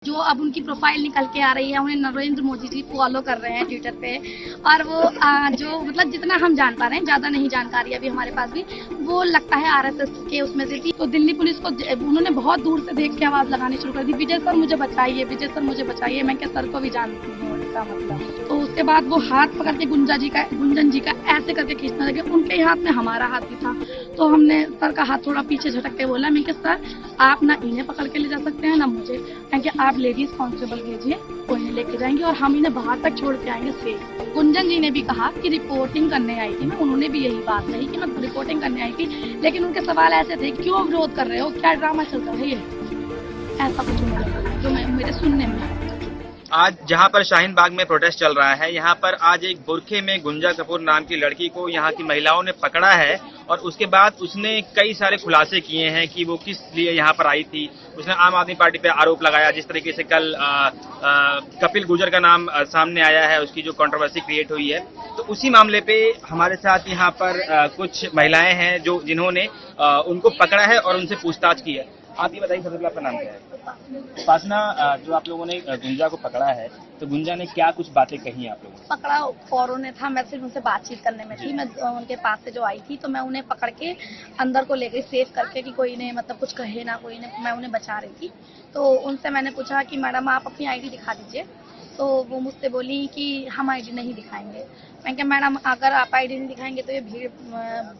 जो अब उनकी प्रोफाइल निकल के आ रही है, उन्हें नरेंद्र मोदी जी फॉलो कर रहे हैं ट्विटर पे। और वो जो मतलब जितना हम जान पा रहे हैं, ज्यादा नहीं जानकारी अभी हमारे पास भी, वो लगता है आरएसएस के उसमें से थी। तो दिल्ली पुलिस को उन्होंने बहुत दूर से देख के आवाज लगानी शुरू कर दी, विजय सर मुझे बचाइए, विजय सर मुझे बचाइए। मैं क्या सर को भी जानती हूँ इसका मतलब। तो उसके बाद वो हाथ पकड़ के गुंजन जी का ऐसे करके खींचने लगे। उनके हाथ में हमारा हाथ भी था, तो हमने सर का हाथ थोड़ा पीछे झटक के बोला, मैं क्या सर आप ना इन्हें पकड़ के ले जा सकते हैं ना मुझे, क्योंकि आप लेडीज कांस्टेबल भेजिए, वो इन्हें लेके जाएंगे और हम इन्हें बाहर तक छोड़ के आएंगे सेफ। गुंजन जी ने भी कहा कि रिपोर्टिंग करने आई थी ना, उन्होंने भी यही बात कही कि मैं रिपोर्टिंग करने आई थी, लेकिन उनके सवाल ऐसे थे, क्यों विरोध कर रहे हो, क्या ड्रामा चल रहा है ये, ऐसा कुछ नहीं जो मेरे सुनने में। आज जहां पर शाहीन बाग में प्रोटेस्ट चल रहा है, यहां पर आज एक बुरखे में गुंजा कपूर नाम की लड़की को यहां की महिलाओं ने पकड़ा है और उसके बाद उसने कई सारे खुलासे किए हैं कि वो किस लिए यहां पर आई थी। उसने आम आदमी पार्टी पे आरोप लगाया, जिस तरीके से कल कपिल गुर्जर का नाम सामने आया है, उसकी जो कंट्रोवर्सी क्रिएट हुई है। तो उसी मामले पे हमारे साथ यहाँ पर कुछ महिलाएं हैं जो जिन्होंने उनको पकड़ा है और उनसे पूछताछ की है। आप ये बताइए सबसे पहले आपका नाम क्या है? उपासना, जो आप लोगों ने गुंजा को पकड़ा है, तो गुंजा ने क्या कुछ बातें कही आप लोगों ने? पकड़ा औरों ने था, मैं सिर्फ उनसे बातचीत करने में थी। मैं उनके पास से जो आई थी, तो मैं उन्हें पकड़ के अंदर को ले गई सेफ करके कि कोई ने मतलब कुछ कहे ना, कोई ने, मैं उन्हें बचा रही थी। तो उनसे मैंने पूछा कि मैडम आप अपनी आईडी दिखा दीजिए। तो वो मुझसे बोली कि हम आईडी नहीं दिखाएंगे। मैं क्या मैडम अगर आप आईडी नहीं दिखाएंगे तो ये भीड़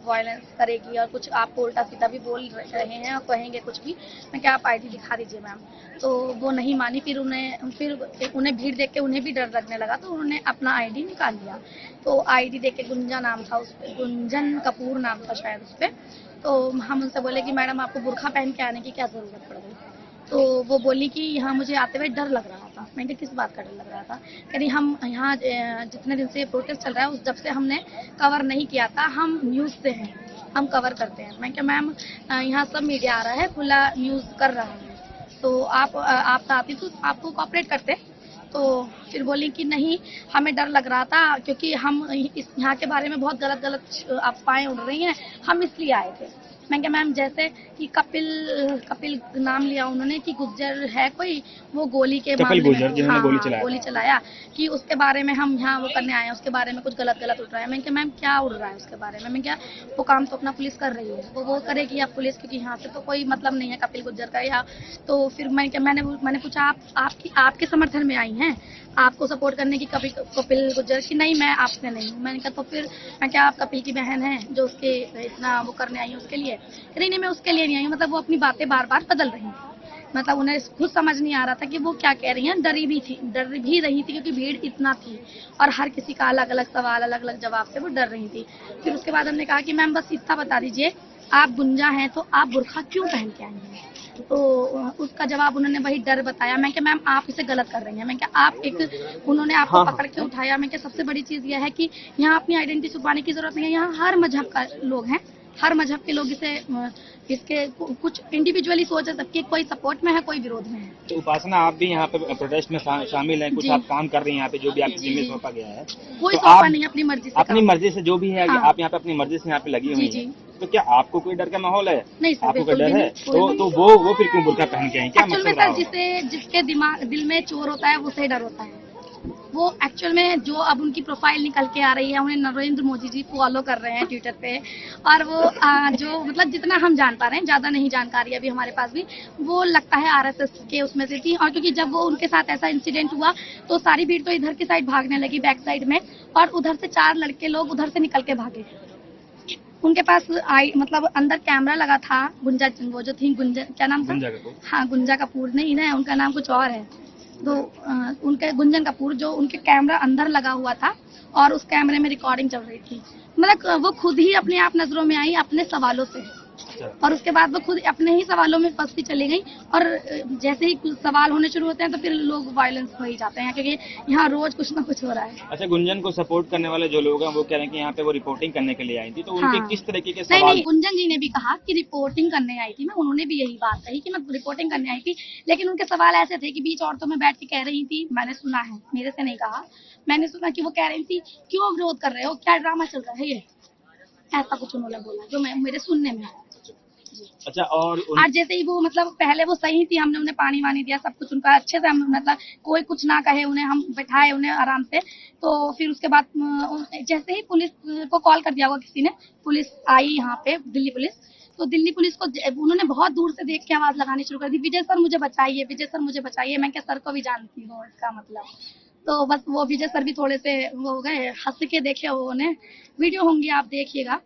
वायलेंस करेगी और कुछ आपको उल्टा सीधा भी बोल रहे हैं और कहेंगे कुछ भी। मैं क्या आप आईडी दिखा दीजिए मैम। तो वो नहीं मानी। फिर उन्हें भीड़ देख के उन्हें भी डर लगने लगा, तो उन्होंने अपना आईडी निकाल लिया। तो आईडी देख के गुंजा नाम था उस पर, गुंजन कपूर नाम था शायद उस पर। तो हम उनसे बोले कि मैडम आपको बुर्खा पहन के आने की क्या जरूरत पड़ गई। तो वो बोली कि यहाँ मुझे आते हुए डर लग रहा था। मैंने किस बात का डर लग रहा था? कह रही हम यहाँ जितने दिन से प्रोटेस्ट चल रहा है, उस जब से हमने कवर नहीं किया था, हम न्यूज़ से हैं, हम कवर करते हैं। मैं क्या मैम यहाँ सब मीडिया आ रहा है, खुला न्यूज़ कर रहा है, तो आप आती तो आपको कोऑपरेट करते। तो फिर बोली कि नहीं हमें डर लग रहा था, क्योंकि हम इस यहाँ के बारे में बहुत गलत अफवाहें उड़ रही हैं, हम इसलिए आए थे। मैं क्या मैम जैसे कि कपिल नाम लिया उन्होंने कि गुज्जर है कोई, वो गोली के मामले में, हाँ गोली चलाया, कि उसके बारे में हम यहाँ वो करने आए हैं, उसके बारे में कुछ गलत उड़ रहा है। मैं क्या मैम क्या उड़ रहा है उसके बारे में? मैं क्या वो काम तो अपना पुलिस कर रही है, वो करेगी या पुलिस, क्योंकि यहाँ से तो कोई मतलब नहीं है कपिल गुज्जर का। या तो फिर मैंने पूछा आप आपके समर्थन में आई हैं, आपको सपोर्ट करने की कपिल गुज्जर की? नहीं मैं आपसे नहीं हूँ। मैंने कहा तो फिर मैं क्या आप कपिल की बहन है जो उसके इतना वो करने आई हूँ उसके लिए? नहीं मैं उसके लिए नहीं आई हूँ। मतलब वो अपनी बातें बार बार बदल रही थी। मतलब उन्हें खुद समझ नहीं आ रहा था कि वो क्या कह रही हैं। डर भी रही थी क्योंकि भीड़ इतना थी और हर किसी का अलग अलग सवाल, अलग अलग जवाब से वो डर रही थी। फिर उसके बाद हमने कहा कि मैम बस इतना बता दीजिए, आप गुंजा हैं तो आप बुर्खा क्यों पहन के आई हैं? तो उसका जवाब उन्होंने वही डर बताया। मैं क्या मैम आप इसे गलत कर रही हैं। मैं क्या आप उन्होंने आपको पकड़ के उठाया। मैं क्या सबसे बड़ी चीज यह है कि यहाँ अपनी आइडेंटिटी छुपाने की जरूरत नहीं है, यहाँ हर मजहब का लोग हैं, हर मजहब के लोग इसके कुछ इंडिविजुअली सोच है, सबकी कोई सपोर्ट में है, कोई विरोध में है। तो उपासना आप भी यहाँ पे प्रोटेस्ट में शामिल हैं, कुछ आप काम कर रही हैं यहाँ पे, जो भी आपकी जिम्मे सौंपा गया है? कोई तो सौंपा नहीं, अपनी मर्जी से जो भी है, आप यहाँ पे अपनी मर्जी से यहाँ पे लगी हुई है, तो क्या आपको कोई डर का माहौल है? नहीं सर, आपको कोई डर है? तो वो फिर क्यों बुर्का पहन के आई, क्या मकसद रहा होगा? जिसके दिल में चोर होता है वो से डर होता है। वो एक्चुअल में जो अब उनकी प्रोफाइल निकल के आ रही है, उन्हें नरेंद्र मोदी जी फॉलो कर रहे हैं ट्विटर पे। और वो जो मतलब जितना हम जान पा रहे हैं, ज्यादा नहीं जानकारी अभी हमारे पास भी, वो लगता है आरएसएस के उसमें से थी। और क्योंकि जब वो उनके साथ ऐसा इंसिडेंट हुआ तो सारी भीड़ तो इधर की साइड भागने लगी, बैक साइड में, और उधर से 4 लड़के लोग उधर से निकल के भागे। उनके पास मतलब अंदर कैमरा लगा था। वो जो थी गुंजा, क्या नाम था? हाँ गुंजा कपूर नहीं है, उनका नाम कुछ और है। तो उनके गुंजन कपूर, जो उनके कैमरा अंदर लगा हुआ था और उस कैमरे में रिकॉर्डिंग चल रही थी। मतलब वो खुद ही अपने आप नजरों में आई अपने सवालों से, और उसके बाद वो खुद अपने ही सवालों में फंसती चली गई। और जैसे ही कुछ सवाल होने शुरू होते हैं तो फिर लोग वायलेंस हो ही जाते हैं, क्योंकि यहाँ रोज कुछ ना कुछ हो रहा है। अच्छा, गुंजन को सपोर्ट करने वाले जो लोग हैं वो कह रहे हैं कि यहाँ पे वो रिपोर्टिंग करने के लिए आई थी, तो उनके किस तरीके के सवाल? नहीं, गुंजन जी ने भी कहा कि रिपोर्टिंग करने आई थी मैं, उन्होंने भी यही बात कही कि मैं रिपोर्टिंग करने आई थी, लेकिन उनके सवाल ऐसे थे कि बीच औरतों में बैठ के कह रही थी, मैंने सुना है, मेरे से नहीं कहा, मैंने सुना कि वो कह रही थी क्यों विरोध कर रहे हो, क्या ड्रामा चल रहा है ये, ऐसा कुछ उन्होंने बोला जो मेरे सुनने में। अच्छा, और आज जैसे ही वो मतलब पहले वो सही थी, हमने उन्हें पानी वानी दिया, सब कुछ उनका अच्छे से, हम मतलब कोई कुछ ना कहे उन्हें, हम बैठाए उन्हें आराम से। तो फिर उसके बाद जैसे ही पुलिस को कॉल कर दिया होगा किसी ने, पुलिस आई यहाँ पे, दिल्ली पुलिस। तो दिल्ली पुलिस को उन्होंने बहुत दूर से देख के आवाज लगानी शुरू कर दी, विजय सर मुझे बचाइए, विजय सर मुझे बचाइए। मैं क्या सर को भी जानती हूँ, इसका मतलब। तो बस वो विजय सर भी थोड़े से वो हो गए, हंस के देखे उन्होंने, वीडियो होंगी आप देखिएगा।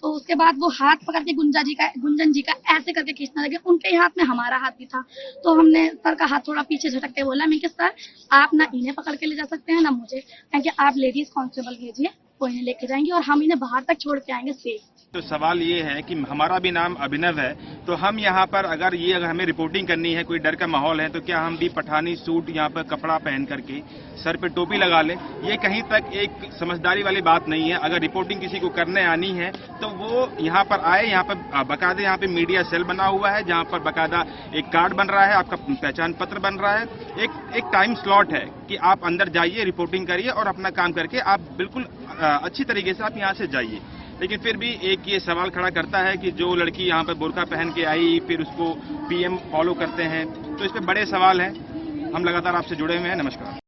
तो उसके बाद वो हाथ पकड़ के गुंजन जी का ऐसे करके खींचने लगे, उनके हाथ में हमारा हाथ भी था। तो हमने सर का हाथ थोड़ा पीछे झटक के बोला, मैं कि सर आप ना इन्हें पकड़ के ले जा सकते हैं ना मुझे, मैं कि आप लेडीज कांस्टेबल भेजिए, वो इन्हें लेके जाएंगे और हम इन्हें बाहर तक छोड़ के आएंगे सेफ। तो सवाल ये है कि हमारा भी नाम अभिनव है, तो हम यहाँ पर अगर हमें रिपोर्टिंग करनी है, कोई डर का माहौल है, तो क्या हम भी पठानी सूट यहाँ पर कपड़ा पहन करके सर पे टोपी लगा लें? ये कहीं तक एक समझदारी वाली बात नहीं है। अगर रिपोर्टिंग किसी को करने आनी है तो वो यहाँ पर आए, यहाँ पर बाकायदा यहाँ पे मीडिया सेल बना हुआ है, जहाँ पर बाकायदा एक कार्ड बन रहा है, आपका पहचान पत्र बन रहा है, एक टाइम स्लॉट है कि आप अंदर जाइए, रिपोर्टिंग करिए और अपना काम करके आप बिल्कुल अच्छी तरीके से आप यहाँ से जाइए। लेकिन फिर भी एक ये सवाल खड़ा करता है कि जो लड़की यहाँ पर बुर्का पहन के आई, फिर उसको पीएम फॉलो करते हैं, तो इस पे बड़े सवाल हैं। हम लगातार आपसे जुड़े हुए हैं। नमस्कार।